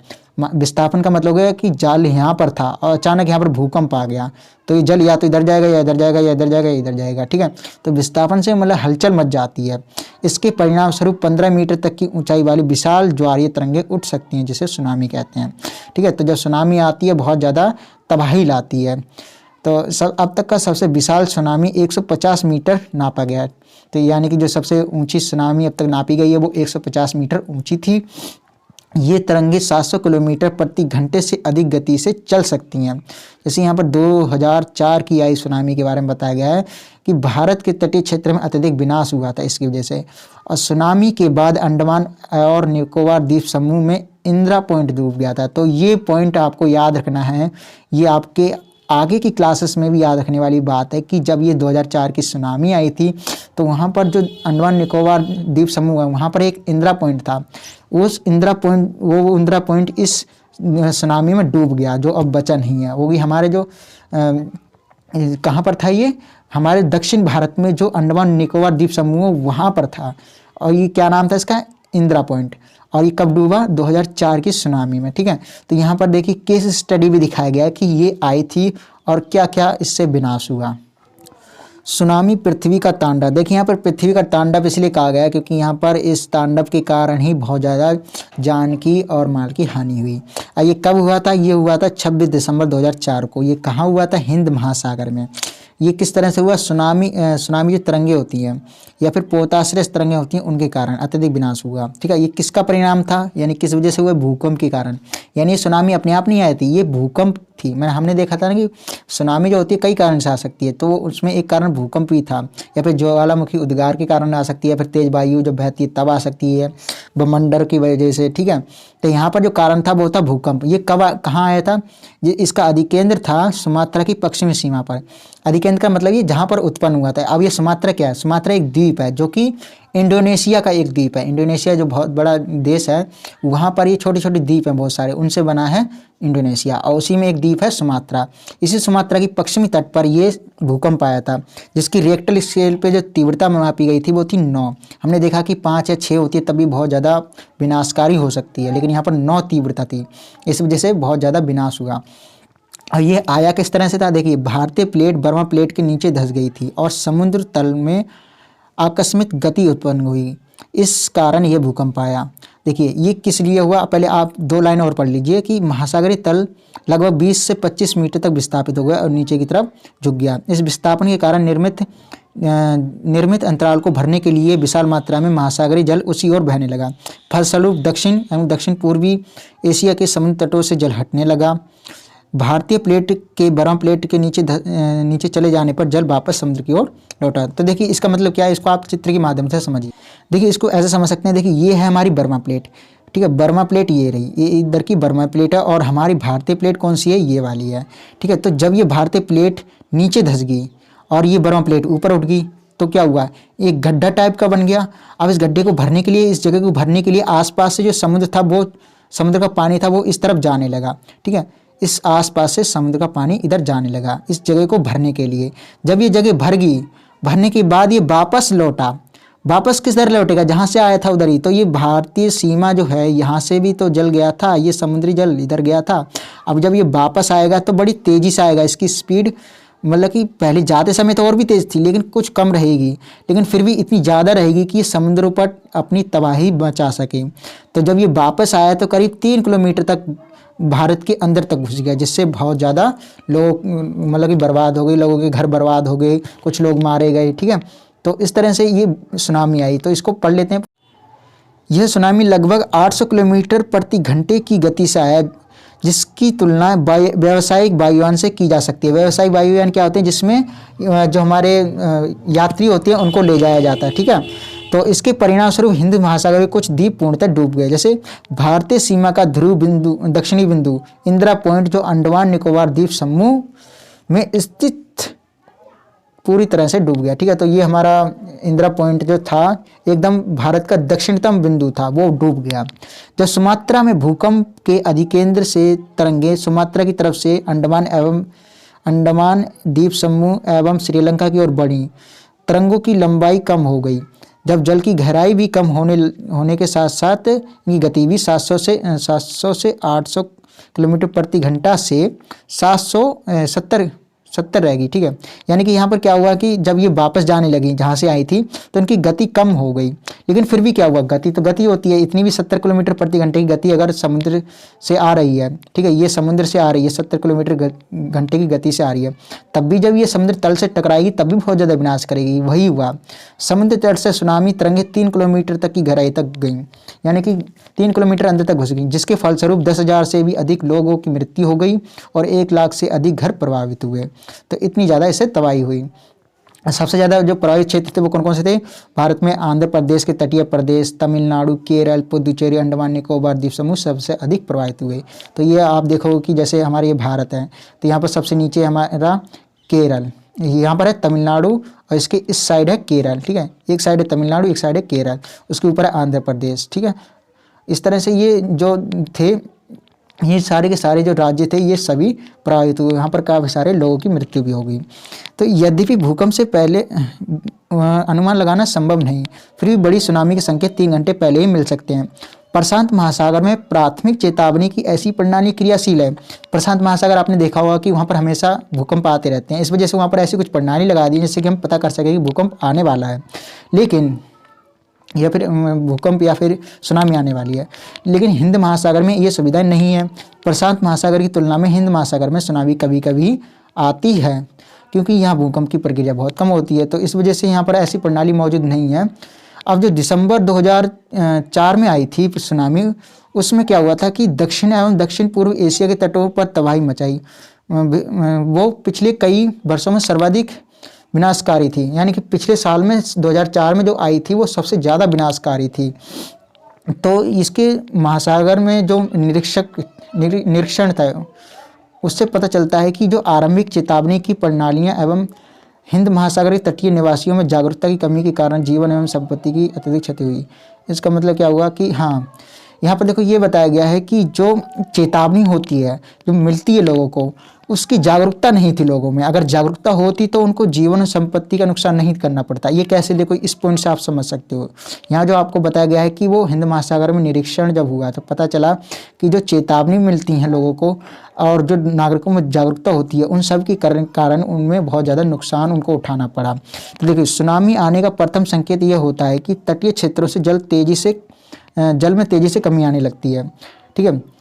विस्थापन का मतलब है कि जल यहाँ पर था और अचानक यहाँ पर भूकंप आ गया तो ये जल या तो इधर जाएगा या इधर जाएगा या इधर जाएगा या इधर जाएगा, ठीक है। तो विस्थापन से मतलब हलचल मच जाती है। इसके परिणाम स्वरूप 15 मीटर तक की ऊंचाई वाली विशाल ज्वारीय तरंगें उठ सकती हैं, जिसे सुनामी कहते हैं, ठीक है। तो जब सुनामी आती है बहुत ज़्यादा तबाही लाती है। तो अब तक का सबसे विशाल सुनामी 150 मीटर नापा गया है। तो यानी कि जो सबसे ऊंची सुनामी अब तक नापी गई है वो 150 मीटर ऊंची थी। ये तरंगे 700 किलोमीटर प्रति घंटे से अधिक गति से चल सकती हैं। जैसे यहाँ पर 2004 की आई सुनामी के बारे में बताया गया है कि भारत के तटीय क्षेत्र में अत्यधिक विनाश हुआ था इसकी वजह से। और सुनामी के बाद अंडमान और निकोबार द्वीप समूह में इंदिरा पॉइंट डूब गया था। तो ये पॉइंट आपको याद रखना है, ये आपके आगे की क्लासेस में भी याद रखने वाली बात है कि जब ये 2004 की सुनामी आई थी तो वहाँ पर जो अंडमान निकोबार द्वीप समूह है वहाँ पर एक इंदिरा पॉइंट था। उस इंदिरा पॉइंट इस सुनामी में डूब गया, जो अब बचा नहीं है। वो भी हमारे जो कहाँ पर था, ये हमारे दक्षिण भारत में जो अंडमान निकोबार द्वीप समूह वहाँ पर था। और ये क्या नाम था इसका, इंदिरा पॉइंट। और ये कब डूबा, 2004 की सुनामी में, ठीक है। तो यहाँ पर देखिए केस स्टडी भी दिखाया गया है कि ये आई थी और क्या क्या इससे विनाश हुआ। सुनामी पृथ्वी का तांडव, देखिए यहाँ पर पृथ्वी का तांडव इसलिए कहा गया क्योंकि यहाँ पर इस तांडव के कारण ही बहुत ज़्यादा जान की और माल की हानि हुई। ये कब हुआ था, ये हुआ था 26 दिसंबर 2004 को। ये कहाँ हुआ था, हिंद महासागर में। ये किस तरह से हुआ, सुनामी जो तरंगे होती हैं या फिर पोताश्रय तरंगे होती हैं उनके कारण अत्यधिक विनाश हुआ, ठीक है। ये किसका परिणाम था, यानी किस वजह से हुआ, भूकंप के कारण। यानी ये सुनामी अपने आप नहीं आई थी, ये भूकंप थी। मैंने हमने देखा था ना कि सुनामी जो होती है कई कारण से आ सकती है, तो उसमें एक कारण भूकंप भी था, या फिर ज्वालामुखी उद्गार के कारण आ सकती है, फिर तेज वायु जब बहती है तब आ सकती है, बमंडर की वजह से, ठीक है। तो यहाँ पर जो कारण था वो था भूकंप। ये कहाँ आया था? ये इसका अधिकेंद्र था सुमात्रा की पश्चिमी सीमा पर। अधिकेंद्र का मतलब ये जहाँ पर उत्पन्न हुआ था। अब ये सुमात्रा क्या है? सुमात्रा एक द्वीप है जो कि इंडोनेशिया का एक द्वीप है। इंडोनेशिया जो बहुत बड़ा देश है, वहाँ पर ये छोटे छोटे द्वीप हैं बहुत सारे, उनसे बना है इंडोनेशिया, और उसी में एक द्वीप है सुमात्रा। इसी सुमात्रा की पश्चिमी तट पर ये भूकंप आया था, जिसकी रिएक्टर स्केल पे जो तीव्रता मापी गई थी वो थी 9। हमने देखा कि 5 या 6 होती है तब भी बहुत ज़्यादा विनाशकारी हो सकती है, लेकिन यहाँ पर 9 तीव्रता थी, इस वजह से बहुत ज़्यादा विनाश हुआ। और ये आया किस तरह से था? देखिए, भारतीय प्लेट बर्मा प्लेट के नीचे धंस गई थी और समुद्र तल में आकस्मिक गति उत्पन्न हुई, इस कारण यह भूकंप आया। देखिए ये किस लिए हुआ? पहले आप 2 लाइन और पढ़ लीजिए कि महासागरीय तल लगभग 20 से 25 मीटर तक विस्थापित हो गया और नीचे की तरफ झुक गया। इस विस्थापन के कारण निर्मित अंतराल को भरने के लिए विशाल मात्रा में महासागरीय जल उसी ओर बहने लगा। फलस्वरूप दक्षिण एवं दक्षिण पूर्वी एशिया के समुद्र तटों से जल हटने लगा। भारतीय प्लेट के बर्मा प्लेट के नीचे चले जाने पर जल वापस समुद्र की ओर लौटा। तो देखिए इसका मतलब क्या है, इसको आप चित्र के माध्यम से समझिए। देखिए इसको ऐसे समझ सकते हैं, देखिए ये है हमारी बर्मा प्लेट, ठीक है। बर्मा प्लेट ये रही, ये इधर की बर्मा प्लेट है, और हमारी भारतीय प्लेट कौन सी है? ये वाली है, ठीक है। तो जब ये भारतीय प्लेट नीचे धंस गई और ये बर्मा प्लेट ऊपर उठ गई तो क्या हुआ? एक गड्ढा टाइप का बन गया। अब इस गड्ढे को भरने के लिए, इस जगह को भरने के लिए आसपास से जो समुद्र था, वो समुद्र का पानी था वो इस तरफ जाने लगा, ठीक है। इस आसपास से समुद्र का पानी इधर जाने लगा इस जगह को भरने के लिए। जब ये जगह भर गई, भरने के बाद ये वापस लौटा। वापस किस तरह लौटेगा? जहाँ से आया था उधर ही। तो ये भारतीय सीमा जो है, यहाँ से भी तो जल गया था, ये समुद्री जल इधर गया था। अब जब ये वापस आएगा तो बड़ी तेज़ी से आएगा, इसकी स्पीड मतलब कि पहले जाते समय तो और भी तेज़ थी, लेकिन कुछ कम रहेगी, लेकिन फिर भी इतनी ज़्यादा रहेगी कि ये समुद्र पर अपनी तबाही बचा सके। तो जब ये वापस आया तो करीब 3 किलोमीटर तक भारत के अंदर तक घुस गया, जिससे बहुत ज़्यादा लोग मतलब कि बर्बाद हो गई, लोगों के घर बर्बाद हो गए, कुछ लोग मारे गए, ठीक है। तो इस तरह से ये सुनामी आई। तो इसको पढ़ लेते हैं। यह सुनामी लगभग 800 किलोमीटर प्रति घंटे की गति से आया, जिसकी तुलना व्यावसायिक वायुयान से की जा सकती है। व्यावसायिक वायुयान क्या होते हैं? जिसमें जो हमारे यात्री होते हैं उनको ले जाया जाता है, ठीक है। तो इसके परिणाम स्वरूप हिंद महासागर में कुछ द्वीप पूर्णतः डूब गए। जैसे भारतीय सीमा का ध्रुव बिंदु, दक्षिणी बिंदु इंदिरा पॉइंट, जो अंडमान निकोबार द्वीप समूह में स्थित, पूरी तरह से डूब गया, ठीक है। तो ये हमारा इंदिरा पॉइंट जो था एकदम भारत का दक्षिणतम बिंदु था, वो डूब गया। जब सुमात्रा में भूकंप के अधिकेंद्र से तरंगे सुमात्रा की तरफ से अंडमान द्वीप समूह एवं श्रीलंका की ओर बढ़ी, तरंगों की लंबाई कम हो गई। जब जल की गहराई भी कम होने के साथ साथ इनकी गति भी 700 से 800 किलोमीटर प्रति घंटा से 770 रहेगी, ठीक है। यानी कि यहाँ पर क्या हुआ कि जब ये वापस जाने लगी जहाँ से आई थी तो इनकी गति कम हो गई, लेकिन फिर भी क्या हुआ? गति तो गति होती है, इतनी भी 70 किलोमीटर प्रति घंटे की गति अगर समुद्र से आ रही है, ठीक है, ये समुद्र से आ रही है, 70 किलोमीटर घंटे की गति से आ रही है, तब भी जब ये समुद्र तल से टकराएगी तब भी बहुत ज़्यादा विनाश करेगी। वही हुआ, समुद्र तट से सुनामी तरंगें 3 किलोमीटर तक की गहराई तक गई, यानी कि 3 किलोमीटर अंदर तक घुस गई, जिसके फलस्वरूप 10,000 से भी अधिक लोगों की मृत्यु हो गई और 1 लाख से अधिक घर प्रभावित हुए। तो इतनी ज़्यादा इससे तबाही हुई। सबसे ज़्यादा जो प्रभावित क्षेत्र थे वो कौन कौन से थे? भारत में आंध्र प्रदेश के तटीय प्रदेश, तमिलनाडु, केरल, पुदुचेरी, अंडमान निकोबार द्वीप समूह सबसे अधिक प्रभावित हुए। तो ये आप देखोगे कि जैसे हमारे ये भारत है तो यहाँ पर सबसे नीचे हमारा केरल, यहाँ पर है तमिलनाडु और इसके इस साइड है केरल, ठीक है। एक साइड है तमिलनाडु, एक साइड है केरल, उसके ऊपर है आंध्र प्रदेश, ठीक है। इस तरह से ये जो थे, ये सारे के सारे जो राज्य थे ये सभी प्रभावित हुए। यहाँ पर काफ़ी सारे लोगों की मृत्यु भी हो गई। तो यद्यपि भूकंप से पहले अनुमान लगाना संभव नहीं, फिर भी बड़ी सुनामी के संकेत 3 घंटे पहले ही मिल सकते हैं। प्रशांत महासागर में प्राथमिक चेतावनी की ऐसी प्रणाली क्रियाशील है। प्रशांत महासागर आपने देखा होगा कि वहाँ पर हमेशा भूकंप आते रहते हैं, इस वजह से वहाँ पर ऐसी कुछ प्रणाली लगा दी जिससे कि हम पता कर सकें कि भूकंप आने वाला है, लेकिन या फिर भूकंप या फिर सुनामी आने वाली है। लेकिन हिंद महासागर में ये सुविधा नहीं है। प्रशांत महासागर की तुलना में हिंद महासागर में सुनामी कभी कभी आती है, क्योंकि यहाँ भूकंप की प्रक्रिया बहुत कम होती है, तो इस वजह से यहाँ पर ऐसी प्रणाली मौजूद नहीं है। अब जो दिसंबर 2004 में आई थी सुनामी, उसमें क्या हुआ था कि दक्षिण एवं दक्षिण पूर्व एशिया के तटों पर तबाही मचाई। वो पिछले कई वर्षों में सर्वाधिक विनाशकारी थी, यानी कि पिछले साल में 2004 में जो आई थी वो सबसे ज़्यादा विनाशकारी थी। तो इसके महासागर में जो निरीक्षण था उससे पता चलता है कि जो आरंभिक चेतावनी की प्रणालियां एवं हिंद महासागरीय तटीय निवासियों में जागरूकता की कमी के कारण जीवन एवं संपत्ति की अत्यधिक क्षति हुई। इसका मतलब क्या हुआ कि हाँ, यहाँ पर देखो ये बताया गया है कि जो चेतावनी होती है, जो मिलती है लोगों को, उसकी जागरूकता नहीं थी लोगों में। अगर जागरूकता होती तो उनको जीवन और संपत्ति का नुकसान नहीं करना पड़ता। ये कैसे, देखो इस पॉइंट से आप समझ सकते हो। यहाँ जो आपको बताया गया है कि वो हिंद महासागर में निरीक्षण जब हुआ तो पता चला कि जो चेतावनी मिलती हैं लोगों को और जो नागरिकों में जागरूकता होती है, उन सब के कारण उनमें बहुत ज़्यादा नुकसान उनको उठाना पड़ा। तो देखिए, सुनामी आने का प्रथम संकेत ये होता है कि तटीय क्षेत्रों से जल में तेज़ी से कमी आने लगती है। ठीक है,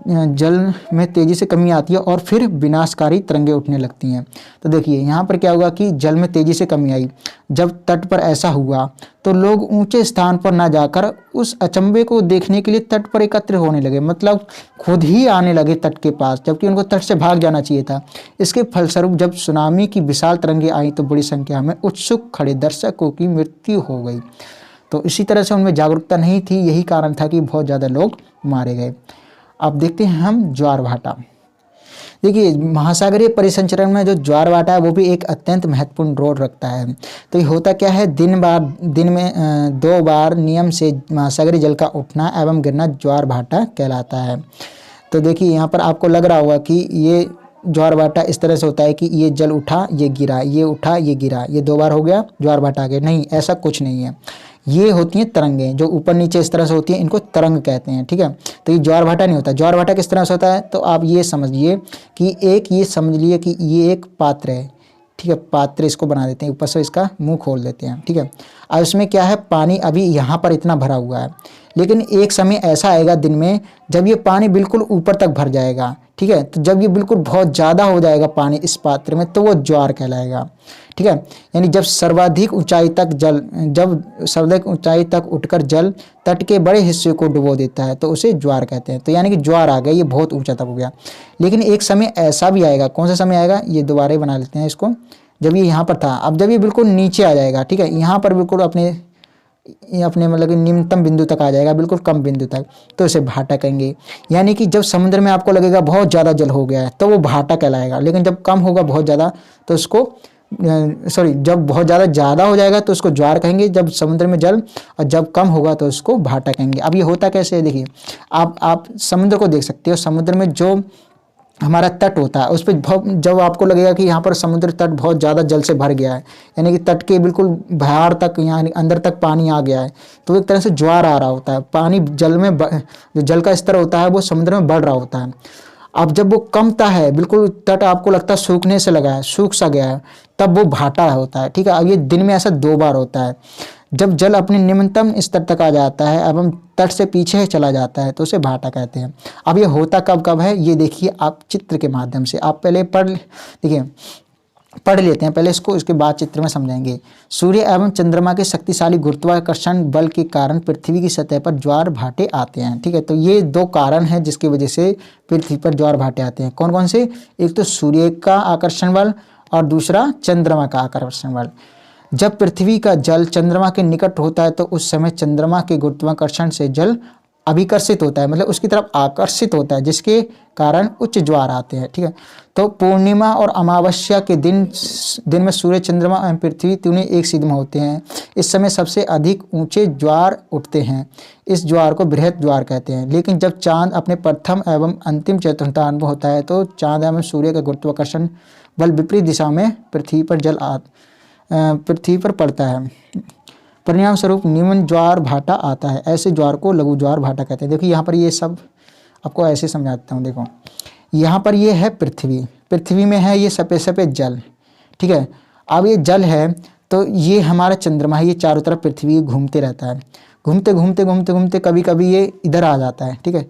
जल में तेज़ी से कमी आती है और फिर विनाशकारी तरंगें उठने लगती हैं। तो देखिए यहाँ पर क्या हुआ कि जल में तेज़ी से कमी आई। जब तट पर ऐसा हुआ तो लोग ऊंचे स्थान पर ना जाकर उस अचंभे को देखने के लिए तट पर एकत्र होने लगे, मतलब खुद ही आने लगे तट के पास, जबकि उनको तट से भाग जाना चाहिए था। इसके फलस्वरूप जब सुनामी की विशाल तरंगें आई तो बड़ी संख्या में उत्सुक खड़े दर्शकों की मृत्यु हो गई। तो इसी तरह से उनमें जागरूकता नहीं थी, यही कारण था कि बहुत ज़्यादा लोग मारे गए। अब देखते हैं हम ज्वार भाटा। देखिए, महासागरीय परिसंचरण में जो ज्वार भाटा है वो भी एक अत्यंत महत्वपूर्ण रोल रखता है। तो ये होता क्या है, दिन में 2 बार नियम से महासागरीय जल का उठना एवं गिरना ज्वार भाटा कहलाता है। तो देखिए यहाँ पर आपको लग रहा होगा कि ये ज्वार भाटा इस तरह से होता है कि ये जल उठा, ये गिरा, ये उठा, ये गिरा, ये 2 बार हो गया, ज्वार भाटा आ गया। नहीं, ऐसा कुछ नहीं है। ये होती हैं तरंगें, जो ऊपर नीचे इस तरह से होती हैं, इनको तरंग कहते हैं। ठीक है, तो ये ज्वार भाटा नहीं होता। ज्वार भाटा किस तरह से होता है, तो आप ये समझिए कि ये समझ लिए कि ये एक पात्र है। ठीक है, पात्र इसको बना देते हैं, ऊपर से इसका मुंह खोल देते हैं। ठीक है, अब इसमें क्या है, पानी अभी यहाँ पर इतना भरा हुआ है, लेकिन एक समय ऐसा आएगा दिन में जब ये पानी बिल्कुल ऊपर तक भर जाएगा। ठीक है, तो जब ये बिल्कुल बहुत ज़्यादा हो जाएगा पानी इस पात्र में, तो वो ज्वार कहलाएगा। ठीक है, यानी जब सर्वाधिक ऊंचाई तक उठकर जल तट के बड़े हिस्से को डुबो देता है तो उसे ज्वार कहते हैं। तो यानी कि ज्वार आ गया, ये बहुत ऊंचा तक हो गया। लेकिन एक समय ऐसा भी आएगा, कौन सा समय आएगा, ये दोबारा बना लेते हैं इसको। जब ये यहाँ पर था, अब जब ये बिल्कुल नीचे आ जाएगा, ठीक है, यहाँ पर बिल्कुल अपने मतलब कि निम्नतम बिंदु तक आ जाएगा, बिल्कुल कम बिंदु तक, तो इसे भाटा कहेंगे। यानी कि जब समुद्र में आपको लगेगा बहुत ज़्यादा जल हो गया है तो वो भाटा कहलाएगा। लेकिन जब कम होगा बहुत ज़्यादा तो उसको जब बहुत ज़्यादा हो जाएगा तो उसको ज्वार कहेंगे, जब समुद्र में जल, और जब कम होगा तो उसको भाटा कहेंगे। अब ये होता कैसे है, देखिए आप समुद्र को देख सकते हो। समुद्र में जो हमारा तट होता है उस पर जब आपको लगेगा कि यहाँ पर समुद्र तट बहुत ज़्यादा जल से भर गया है, यानी कि तट के बिल्कुल बाहर तक, यानी अंदर तक पानी आ गया है, तो एक तरह से ज्वार आ रहा होता है। पानी जल में जो जल का स्तर होता है वो समुद्र में बढ़ रहा होता है। अब जब वो कमता है, बिल्कुल तट आपको लगता है सूखने से लगा है, सूख सा गया है, तब वो भाटा होता है। ठीक है, अब ये दिन में ऐसा 2 बार होता है। जब जल अपने निम्नतम स्तर तक आ जाता है एवं तट से पीछे चला जाता है तो उसे भाटा कहते हैं। अब ये होता कब है, ये देखिए आप चित्र के माध्यम से। आप पहले पढ़ लेते हैं पहले इसको, इसके बाद चित्र में समझेंगे। सूर्य एवं चंद्रमा के शक्तिशाली गुरुत्वाकर्षण बल के कारण पृथ्वी की सतह पर ज्वार भाटे आते हैं। ठीक है, तो ये 2 कारण हैं जिसकी वजह से पृथ्वी पर ज्वार भाटे आते हैं। कौन कौन से, एक तो सूर्य का आकर्षण बल और दूसरा चंद्रमा का आकर्षण बल। जब पृथ्वी का जल चंद्रमा के निकट होता है तो उस समय चंद्रमा के गुरुत्वाकर्षण से जल अभिकर्षित होता है, मतलब उसकी तरफ आकर्षित होता है, जिसके कारण उच्च ज्वार आते हैं। ठीक है, तो पूर्णिमा और अमावस्या के दिन में सूर्य, चंद्रमा एवं पृथ्वी तीनों एक सिद्ध में होते हैं। इस समय सबसे अधिक ऊंचे ज्वार उठते हैं। इस ज्वार को बृहत ज्वार कहते हैं। लेकिन जब चांद अपने प्रथम एवं अंतिम चतुर्थांश में होता है तो चांद एवं सूर्य का गुरुत्वाकर्षण बल विपरीत दिशा में पृथ्वी पर पड़ता है। परिणाम स्वरूप निम्न ज्वार भाटा आता है। ऐसे ज्वार को लघु ज्वार भाटा कहते हैं। देखिए यहाँ पर ये सब आपको ऐसे समझाता हूँ। देखो यहाँ पर ये है पृथ्वी में है ये सफ़ेद सफ़ेद जल। ठीक है, अब ये जल है तो ये हमारा चंद्रमा है, ये चारों तरफ पृथ्वी घूमते रहता है। घूमते कभी कभी ये इधर आ जाता है। ठीक है,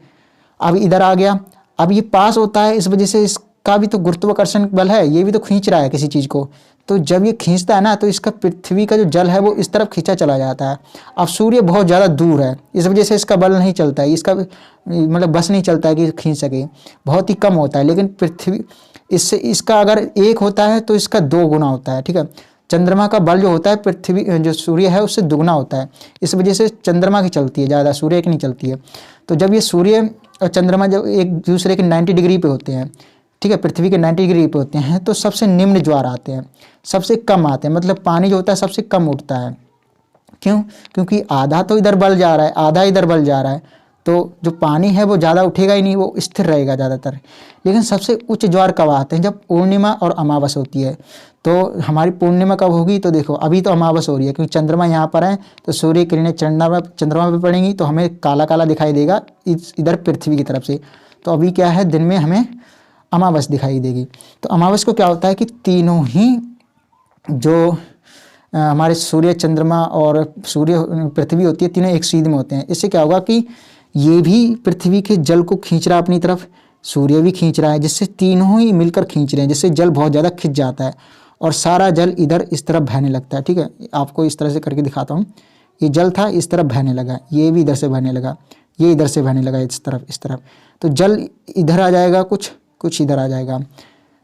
अब इधर आ गया, अब ये पास होता है, इस वजह से इसका भी तो गुरुत्वाकर्षण बल है, ये भी तो खींच रहा है किसी चीज़ को। तो जब ये खींचता है ना तो इसका पृथ्वी का जो जल है वो इस तरफ खींचा चला जाता है। अब सूर्य बहुत ज़्यादा दूर है, इस वजह से इसका बल नहीं चलता है, इसका मतलब बस नहीं चलता है कि खींच सके, बहुत ही कम होता है। लेकिन पृथ्वी इससे इसका अगर एक होता है तो इसका 2 गुना होता है, ठीक है। चंद्रमा का बल जो होता है पृथ्वी जो सूर्य है उससे दुगना होता है, इस वजह से चंद्रमा की चलती है ज़्यादा, सूर्य की नहीं चलती है। तो जब ये सूर्य और चंद्रमा जब एक दूसरे के 90 डिग्री पे होते हैं, ठीक है, पृथ्वी के 90 डिग्री पे होते हैं, तो सबसे निम्न ज्वार आते हैं, सबसे कम आते हैं, मतलब पानी जो होता है सबसे कम उठता है। क्यों? क्योंकि आधा तो इधर बल जा रहा है, आधा इधर बल जा रहा है, तो जो पानी है वो ज़्यादा उठेगा ही नहीं, वो स्थिर रहेगा ज़्यादातर। लेकिन सबसे उच्च ज्वार कब आते हैं? जब पूर्णिमा और अमावस होती है। तो हमारी पूर्णिमा कब होगी? तो देखो अभी तो अमावस हो रही है, क्योंकि चंद्रमा यहाँ पर है तो सूर्य किरणें चंद्रमा पे पड़ेंगी तो हमें काला काला दिखाई देगा इधर पृथ्वी की तरफ से। तो अभी क्या है, दिन में हमें अमावस दिखाई देगी। तो अमावस को क्या होता है कि तीनों ही जो हमारे सूर्य, चंद्रमा और सूर्य पृथ्वी होती है, तीनों एक सीध में होते हैं। इससे क्या होगा कि ये भी पृथ्वी के जल को खींच रहा है अपनी तरफ, सूर्य भी खींच रहा है, जिससे तीनों ही मिलकर खींच रहे हैं, जिससे जल बहुत ज़्यादा खिंच जाता है और सारा जल इधर इस तरफ बहने लगता है। ठीक है, आपको इस तरह से करके दिखाता हूँ। ये जल था इस तरफ बहने लगा, ये भी इधर से बहने लगा, ये इधर से बहने लगा इस तरफ। तो जल इधर आ जाएगा, कुछ इधर आ जाएगा।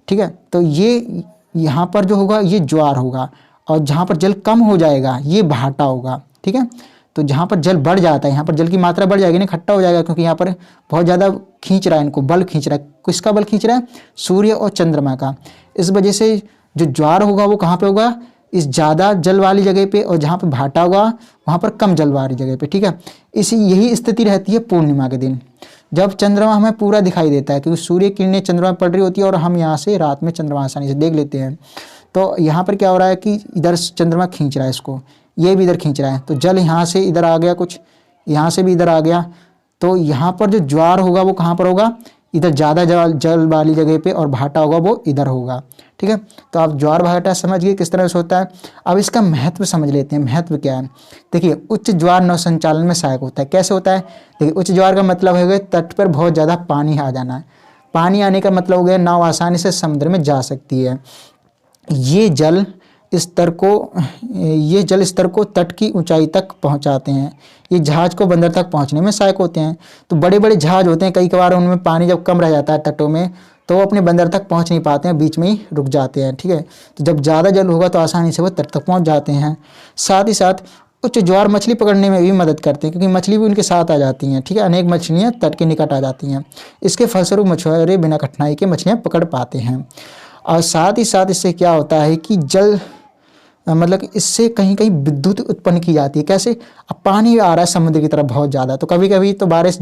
ठीक है, तो ये यहाँ पर जो होगा ये ज्वार होगा, और जहाँ पर जल कम हो जाएगा ये भाटा होगा। ठीक है, तो जहाँ पर जल बढ़ जाता है यहाँ पर जल की मात्रा बढ़ जाएगी ना, इकट्ठा हो जाएगा, क्योंकि यहाँ पर बहुत ज़्यादा खींच रहा है, इनको बल खींच रहा है। किसका बल खींच रहा है? सूर्य और चंद्रमा का। इस वजह से जो ज्वार होगा वो कहाँ पे होगा? इस ज़्यादा जल वाली जगह पे, और जहाँ पे भाटा होगा वहाँ पर कम जल वाली जगह पे। ठीक है, यही स्थिति रहती है पूर्णिमा के दिन, जब चंद्रमा हमें पूरा दिखाई देता है, क्योंकि सूर्य किरणें चंद्रमा पर पड़ रही होती है और हम यहाँ से रात में चंद्रमा आसानी से देख लेते हैं। तो यहाँ पर क्या हो रहा है कि इधर चंद्रमा खींच रहा है इसको, ये भी इधर खींच रहा है, तो जल यहाँ से इधर आ गया, कुछ यहाँ से भी इधर आ गया। तो यहाँ पर जो ज्वार होगा वो कहाँ पर होगा? इधर ज़्यादा जल वाली जगह पे, और भाटा होगा वो इधर होगा। ठीक है, तो आप ज्वार भाटा समझ गए किस तरह से होता है। अब इसका महत्व समझ लेते हैं। महत्व क्या है? देखिए, उच्च ज्वार नौ संचालन में सहायक होता है। कैसे होता है? देखिए, उच्च ज्वार का मतलब है तट पर बहुत ज़्यादा पानी आ जाना है। पानी आने का मतलब हो गया नाव आसानी से समुद्र में जा सकती है। ये जल स्तर को तट की ऊंचाई तक पहुंचाते हैं। ये जहाज को बंदर तक पहुंचने में सहायक होते हैं। तो बड़े बड़े जहाज होते हैं, कई बार उनमें पानी जब कम रह जाता है तटों में, तो वो अपने बंदर तक पहुंच नहीं पाते हैं, बीच में ही रुक जाते हैं। ठीक है, तो जब ज़्यादा जल होगा तो आसानी से वो तट तक पहुँच जाते हैं। साथ ही साथ उच्च ज्वार मछली पकड़ने में भी मदद करते हैं, क्योंकि मछली भी उनके साथ आ जाती हैं। ठीक है, अनेक मछलियाँ तट के निकट आ जाती हैं। इसके फलस्वरूप मछुआरे बिना कठिनाई के मछलियाँ पकड़ पाते हैं। और साथ ही साथ इससे क्या होता है कि जल मतलब इससे कहीं कहीं विद्युत उत्पन्न की जाती है। कैसे? अब पानी आ रहा है समुद्र की तरफ बहुत ज़्यादा, तो कभी कभी तो बारिश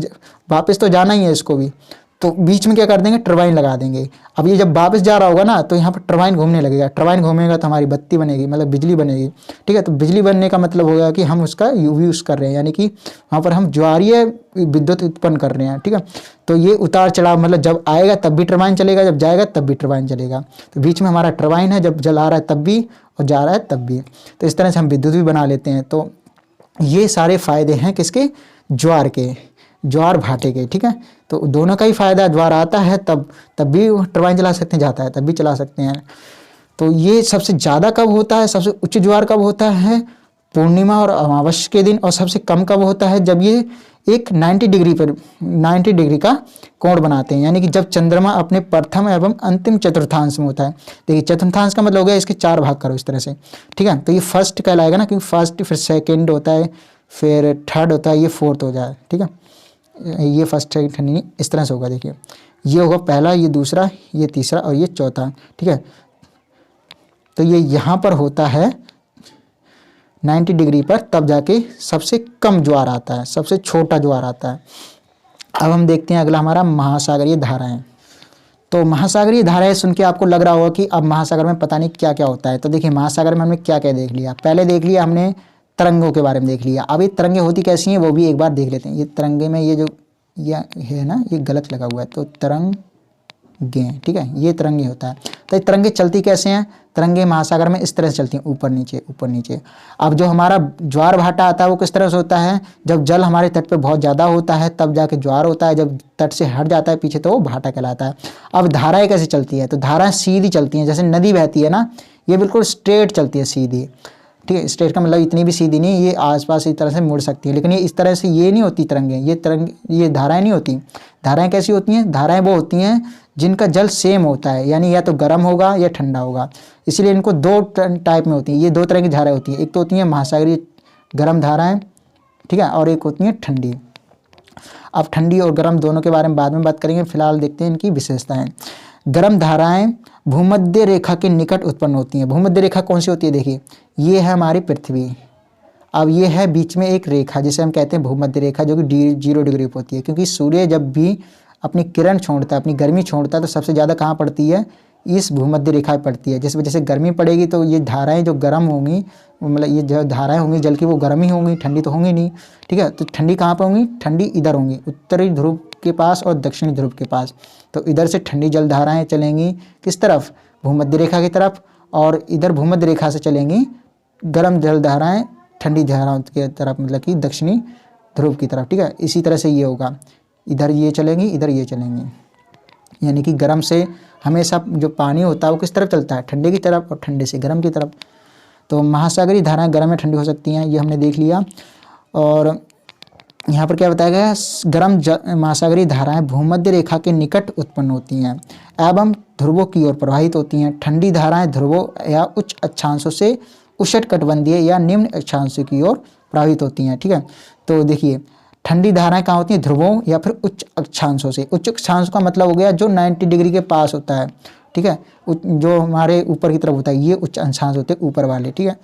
वापस तो जाना ही है इसको भी, तो बीच में क्या कर देंगे? टरबाइन लगा देंगे। अब ये जब वापस जा रहा होगा ना तो यहाँ पर टरबाइन घूमने लगेगा। टरबाइन घूमेगा तो हमारी बत्ती बनेगी, मतलब बिजली बनेगी। ठीक है, तो बिजली बनने का मतलब हो गया कि हम उसका यूज़ कर रहे हैं, यानी कि वहाँ पर हम ज्वारीय विद्युत उत्पन्न कर रहे हैं। ठीक है, तो ये उतार चढ़ाव, मतलब जब आएगा तब भी टरबाइन चलेगा, जब जाएगा तब भी टरबाइन चलेगा। तो बीच में हमारा टरबाइन है, जब जल आ रहा है तब भी और जा रहा है तब भी। तो इस तरह से हम विद्युत भी बना लेते हैं। तो ये सारे फायदे हैं किसके? ज्वार के, ज्वार भाटे के। ठीक है, तो दोनों का ही फायदा, ज्वार आता है तब भी टरबाइन चला सकते हैं, जाता है तब भी चला सकते हैं। तो ये सबसे ज़्यादा कब होता है? सबसे उच्च ज्वार कब होता है? पूर्णिमा और अमावस्या के दिन। और सबसे कम कब होता है? जब ये एक 90 डिग्री का कोण बनाते हैं, यानी कि जब चंद्रमा अपने प्रथम एवं अंतिम चतुर्थांश में होता है। देखिए, चतुर्थांश का मतलब हो गया इसके 4 भाग करो इस तरह से। ठीक है, तो ये फर्स्ट कहलाएगा ना, क्योंकि फर्स्ट, फिर सेकेंड होता है, फिर थर्ड होता है, ये फोर्थ हो जाए। ठीक है, ये फर्स्ट सेकंड नहीं, इस तरह से होगा। देखिए, ये होगा पहला, ये दूसरा, ये तीसरा और ये चौथा। ठीक है, तो ये यहाँ पर होता है 90 डिग्री पर, तब जाके सबसे कम ज्वार आता है, सबसे छोटा ज्वार आता है। अब हम देखते हैं अगला हमारा महासागरीय धाराएं। तो महासागरीय धाराएं सुन के आपको लग रहा होगा कि अब महासागर में पता नहीं क्या क्या होता है। तो देखिए, महासागर में हमने क्या क्या देख लिया। पहले देख लिया हमने तरंगों के बारे में देख लिया। अब ये तरंगे होती कैसी हैं वो भी एक बार देख लेते हैं। ये तरंगे में ये जो ये है ना, ये गलत लगा हुआ है, तो तरंगे, ठीक है, ये तरंगे होता है। तो ये तरंगे चलती कैसे हैं? तरंगे महासागर में इस तरह से चलती हैं, ऊपर नीचे ऊपर नीचे। अब जो हमारा ज्वार भाटा आता है वो किस तरह से होता है? जब जल हमारे तट पे बहुत ज़्यादा होता है तब जाके ज्वार होता है, जब तट से हट जाता है पीछे तो वो भाटा कहलाता है। अब धाराएं कैसे चलती है? तो धाराएं सीधी चलती हैं, जैसे नदी बहती है ना, ये बिल्कुल स्ट्रेट चलती है, सीधी। ठीक है, स्ट्रेट का मतलब इतनी भी सीधी नहीं, ये आसपास इस तरह से मुड़ सकती है, लेकिन ये इस तरह से ये नहीं होती तरंगे, ये धाराएं नहीं होती। धाराएं कैसी होती हैं? धाराएं वो होती हैं जिनका जल सेम होता है, यानी या तो गर्म होगा या ठंडा होगा, इसलिए इनको दो टाइप में होती हैं। ये दो तरह की धाराएं होती हैं, एक तो होती हैं महासागरीय गर्म धाराएं, ठीक है, और एक होती हैं ठंडी। अब ठंडी और गर्म दोनों के बारे में बाद में बात करेंगे, फिलहाल देखते हैं इनकी विशेषताएं। गर्म धाराएं भूमध्य रेखा के निकट उत्पन्न होती हैं। भूमध्य रेखा कौन सी होती है? देखिए, ये है हमारी पृथ्वी, अब ये है बीच में एक रेखा जिसे हम कहते हैं भूमध्य रेखा, जो कि 0 डिग्री पर होती है, क्योंकि सूर्य जब भी अपनी किरण छोड़ता है, अपनी गर्मी छोड़ता है, तो सबसे ज़्यादा कहाँ पड़ती है? इस भूमध्य रेखा पर पड़ती है। जिस वजह से गर्मी पड़ेगी तो ये धाराएं जो गर्म होंगी, मतलब ये जो धाराएं होंगी जल की, वो गर्म ही होंगी, ठंडी तो होंगी नहीं। ठीक है, तो ठंडी कहाँ पर होंगी? ठंडी इधर होंगी, उत्तरी ध्रुव के पास और दक्षिणी ध्रुव के पास। तो इधर से ठंडी जल धाराएँ चलेंगी किस तरफ? भूमध्य रेखा की तरफ, और इधर भूमध्य रेखा से चलेंगी गर्म जल धाराएँ ठंडी धाराओं की तरफ, मतलब कि दक्षिणी ध्रुव की तरफ। ठीक है, इसी तरह से ये होगा, इधर ये चलेंगी, इधर ये चलेंगी, यानी कि गर्म से हमेशा जो पानी होता है वो किस तरफ चलता है? ठंडे की तरफ, और ठंडे से गर्म की तरफ। तो महासागरीय धाराएं गर्म या ठंडी हो सकती हैं, ये हमने देख लिया। और यहाँ पर क्या बताया गया है? गर्म महासागरीय धाराएं भूमध्य रेखा के निकट उत्पन्न होती हैं एवं ध्रुवों की ओर प्रवाहित होती हैं। ठंडी धाराएं ध्रुवों या उच्च अक्षांशों से उष्णकटिबंधीय या निम्न अक्षांशों की ओर प्रवाहित होती हैं। ठीक है, तो देखिए ठंडी धाराएं कहाँ होती हैं? ध्रुवों या फिर उच्च अक्षांशों से। उच्च अक्षांश का मतलब हो गया जो 90 डिग्री के पास होता है। ठीक है, जो हमारे ऊपर की तरफ होता है, ये उच्च अक्षांश होते हैं, ऊपर वाले। ठीक है,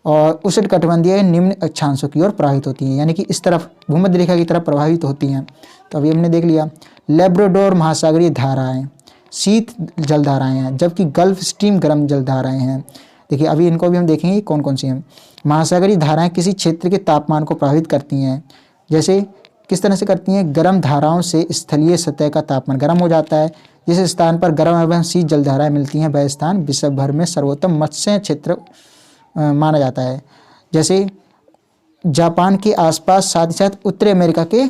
और उष्णकटिबंधीय निम्न अक्षांशों की ओर प्रवाहित होती हैं, यानी कि इस तरफ भूमध्य रेखा की तरफ प्रभावित होती हैं। तो अभी हमने देख लिया। लेब्राडोर महासागरीय धाराएं शीत जलधाराएं हैं, जबकि गल्फ स्ट्रीम गर्म जलधाराएं हैं। देखिए, अभी इनको भी हम देखेंगे कौन कौन सी हैं। महासागरीय धाराएं किसी क्षेत्र के तापमान को प्रभावित करती हैं। जैसे किस तरह से करती हैं? गर्म धाराओं से स्थलीय सतह का तापमान गर्म हो जाता है। जिस स्थान पर गर्म एवं शीत जलधाराएं मिलती हैं वह स्थान विश्व भर में सर्वोत्तम मत्स्य क्षेत्र माना जाता है। जैसे जापान के आसपास, साथ ही साथ उत्तरी अमेरिका के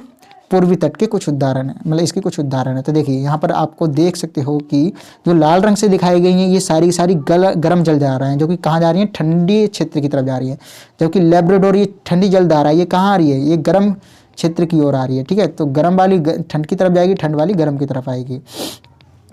पूर्वी तट के कुछ उदाहरण हैं, मतलब इसके कुछ उदाहरण है। तो देखिए यहाँ पर आपको देख सकते हो कि जो लाल रंग से दिखाई गई हैं ये सारी सारी गर्म जलधाराएं हैं, जो कि कहाँ जा रही हैं? ठंडी क्षेत्र की तरफ जा रही है। जबकि लेब्राडोर ये ठंडी जलधारा ये कहाँ आ रही है? ये गर्म क्षेत्र की ओर आ रही है। ठीक है, तो गर्म वाली ठंड की तरफ जाएगी, ठंड वाली गर्म की तरफ आएगी।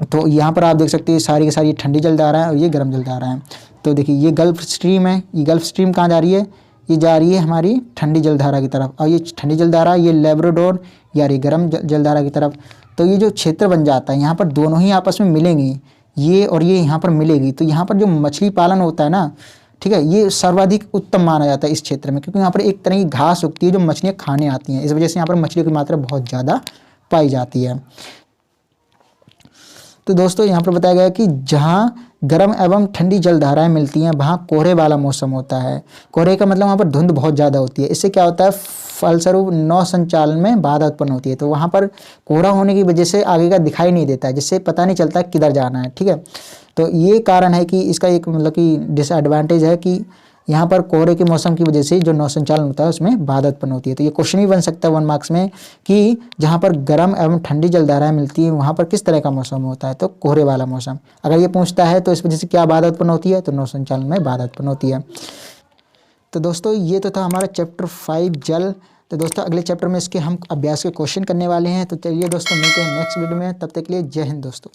तो यहाँ पर आप देख सकते हैं सारी की सारी ठंडी जलधारा है और ये गर्म जलधारा है। तो देखिए ये गल्फ स्ट्रीम है, ये गल्फ स्ट्रीम कहाँ जा रही है? ये जा रही है हमारी ठंडी जलधारा की तरफ, और ये ठंडी जलधारा ये लेब्राडोर या रही गर्म जलधारा की तरफ। तो ये जो क्षेत्र बन जाता है यहाँ पर दोनों ही आपस में मिलेंगी, ये और ये यहाँ पर मिलेगी। तो यहाँ पर जो मछली पालन होता है ना, ठीक है, ये सर्वाधिक उत्तम माना जाता है इस क्षेत्र में, क्योंकि यहाँ पर एक तरह की घास उगती है जो मछलियाँ खाने आती हैं। इस वजह से यहाँ पर मछलियों की मात्रा बहुत ज़्यादा पाई जाती है। तो दोस्तों यहाँ पर बताया गया है कि जहाँ गर्म एवं ठंडी जलधाराएं मिलती हैं वहाँ कोहरे वाला मौसम होता है। कोहरे का मतलब वहाँ पर धुंध बहुत ज़्यादा होती है। इससे क्या होता है? फलस्वरूप नौ संचालन में बाधा उत्पन्न होती है। तो वहाँ पर कोहरा होने की वजह से आगे का दिखाई नहीं देता है, जिससे पता नहीं चलता किधर जाना है। ठीक है, तो ये कारण है कि इसका एक मतलब कि डिसएडवांटेज है कि यहाँ पर कोहरे के मौसम की वजह से जो नौ संचालन होता है उसमें बाधा उत्पन्न होती है। तो ये क्वेश्चन भी बन सकता है 1 मार्क्स में कि जहाँ पर गर्म एवं ठंडी जलधाराएं मिलती हैं वहाँ पर किस तरह का मौसम होता है? तो कोहरे वाला मौसम। अगर ये पूछता है तो इस वजह से क्या बाधा उत्पन्न होती है? तो नौ संचालन में बाधा उत्पन्न होती है। तो दोस्तों ये तो था हमारा चैप्टर 5 जल। तो दोस्तों अगले चैप्टर में इसके हम अभ्यास के क्वेश्चन करने वाले हैं। तो चलिए दोस्तों मिलते हैं नेक्स्ट वीडियो में, तब तक के लिए जय हिंद दोस्तों।